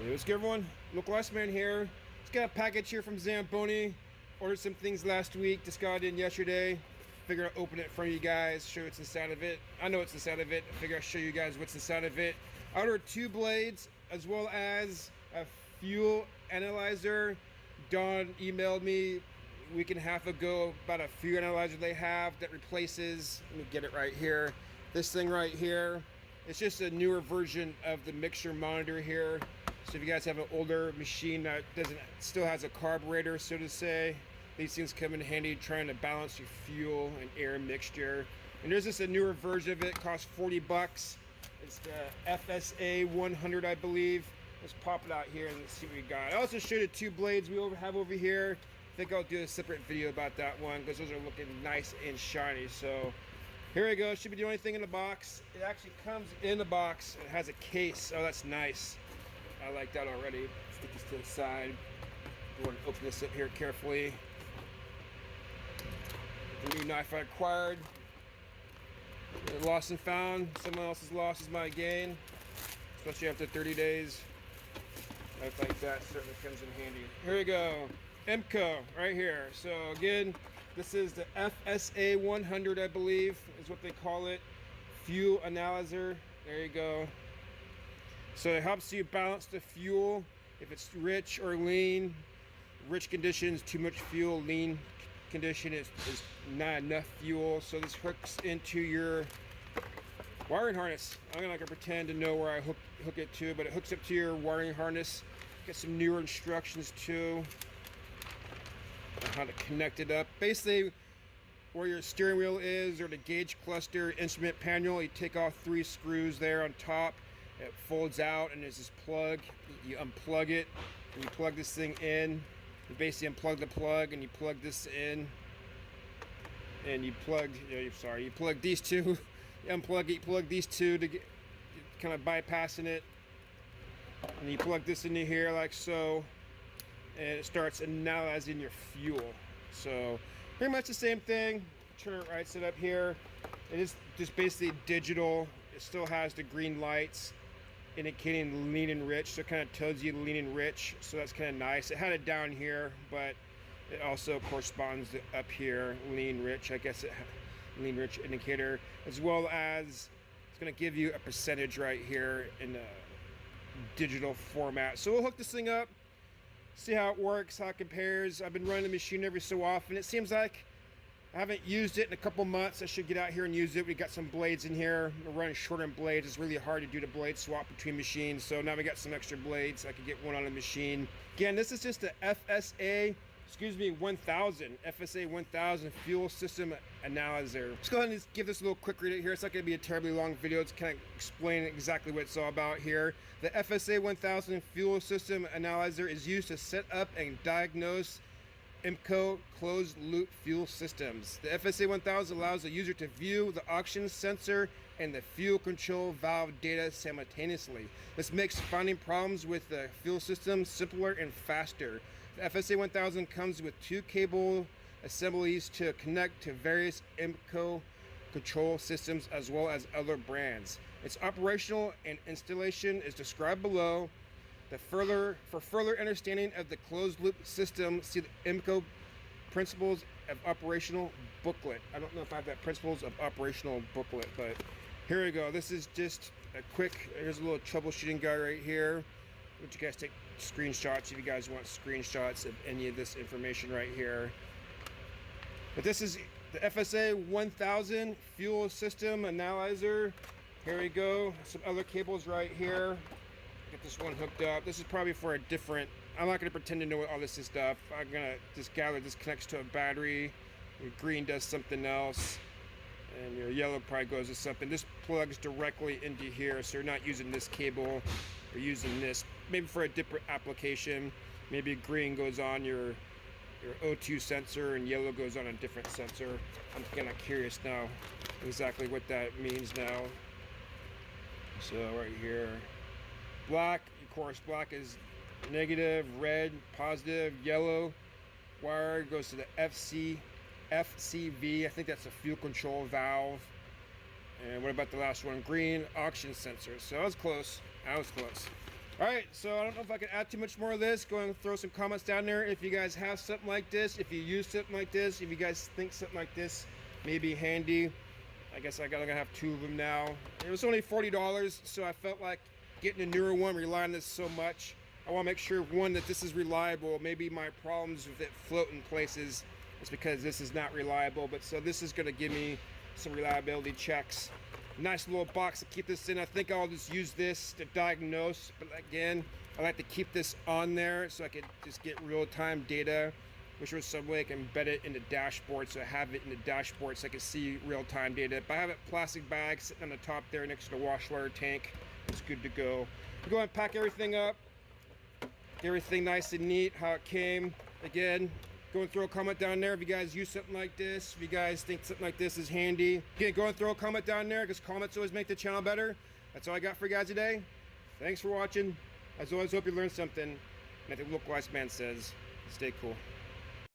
Hey, what's good, everyone? Local Ice Man here. Just got a package here from Zamboni. Ordered some things last week, just got it in yesterday. Figured I'd open it for you guys, show what's inside of it. I know what's inside of it. I figure I'll show you guys what's inside of it. I ordered 2 blades as well as a fuel analyzer. Don emailed me a week and a half ago about a fuel analyzer they have that replaces, let me get it right here, this thing right here. It's just a newer version of the mixture monitor here. So if you guys have an older machine that still has a carburetor, so to say, these things come in handy trying to balance your fuel and air mixture. And there's just a newer version of it, costs 40 bucks. It's the FSA-1000, I believe. Let's pop it out here and see what we got. I also showed you 2 blades we have over here. I think I'll do a separate video about that one because those are looking nice and shiny. So here we go. Should be the only thing in the box. It actually comes in the box. It has a case. Oh, that's nice. I like that already. Stick this to the side. Go and open this up here carefully. The new knife I acquired. Lost and found. Someone else's loss is my gain. Especially after 30 days. Knife like that certainly comes in handy. Here we go. IMCO right here. So again, this is the FSA-1000, I believe, is what they call it. Fuel analyzer. There you go. So it helps you balance the fuel. If it's rich or lean, rich conditions, too much fuel, lean condition is not enough fuel. So this hooks into your wiring harness. I'm not gonna pretend to know where I hook it to, but it hooks up to your wiring harness. Got some newer instructions too on how to connect it up. Basically, where your steering wheel is, or the gauge cluster instrument panel, you take off 3 screws there on top. It folds out and there's this plug. You unplug it and you plug this thing in. You basically unplug the plug and you plug this in. And you plug these 2. You unplug it, you plug these 2 to get kind of bypassing it. And you plug this into here like so. And it starts analyzing your fuel. So pretty much the same thing. Turn it right side up here. It is just basically digital. It still has the green lights indicating lean and rich, so it kind of tells you lean and rich, so that's kind of nice. It had it down here, but it also corresponds to up here, lean rich, I guess lean rich indicator, as well as it's going to give you a percentage right here in a digital format. So we'll hook this thing up, see how it works, how it compares. I've been running the machine every so often. It seems like I haven't used it in a couple months. I should get out here and use it. We got some blades in here. We're running short on blades. It's really hard to do the blade swap between machines. So now we got some extra blades. I could get one on the machine. Again, this is just the FSA 1000 Fuel System Analyzer. Let's go ahead and just give this a little quick read here. It's not going to be a terribly long video. It's kind of explain exactly what it's all about here. The FSA-1000 Fuel System Analyzer is used to set up and diagnose IMCO closed-loop fuel systems. The FSA-1000 allows the user to view the oxygen sensor and the fuel control valve data simultaneously. This makes finding problems with the fuel system simpler and faster. The FSA-1000 comes with 2 cable assemblies to connect to various IMCO control systems as well as other brands. Its operational and installation is described below. For further understanding of the closed-loop system, see the IMCO Principles of Operational booklet. I don't know if I have that Principles of Operational booklet, but here we go. This is just a quick, here's a little troubleshooting guide right here. Let you guys take screenshots if you guys want screenshots of any of this information right here. But this is the FSA-1000 Fuel System Analyzer. Here we go. Some other cables right here. Get this one hooked up. This is probably for a different, I'm not going to pretend to know what all this is stuff. I'm going to just gather this connects to a battery. Your green does something else. And your yellow probably goes to something. This plugs directly into here, so you're not using this cable. You're using this maybe for a different application. Maybe green goes on your O2 sensor and yellow goes on a different sensor. I'm kind of curious now exactly what that means now. So right here. Black, of course, black is negative, red, positive, yellow wire goes to the FCV. I think that's a fuel control valve. And what about the last one? Green, oxygen sensor. So I was close. All right, so I don't know if I can add too much more of this. Go and throw some comments down there if you guys have something like this, if you use something like this, if you guys think something like this may be handy. I guess I'm gonna have 2 of them now. It was only $40, so I felt like getting a newer one, relying on this so much. I want to make sure, one, that this is reliable. Maybe my problems with it floating places is because this is not reliable, but so this is gonna give me some reliability checks. Nice little box to keep this in. I think I'll just use this to diagnose, but again, I like to keep this on there so I can just get real-time data. Wish there was some way I can embed it in the dashboard, so I have it in the dashboard so I can see real-time data. But I have a plastic bag sitting on the top there next to the wash water tank. It's good to go. Go and pack everything up. Get everything nice and neat, how it came. Again, go and throw a comment down there if you guys use something like this, if you guys think something like this is handy. Again, go and throw a comment down there because comments always make the channel better. That's all I got for you guys today. Thanks for watching. As always, hope you learned something. And like the Look Wise Man says, stay cool.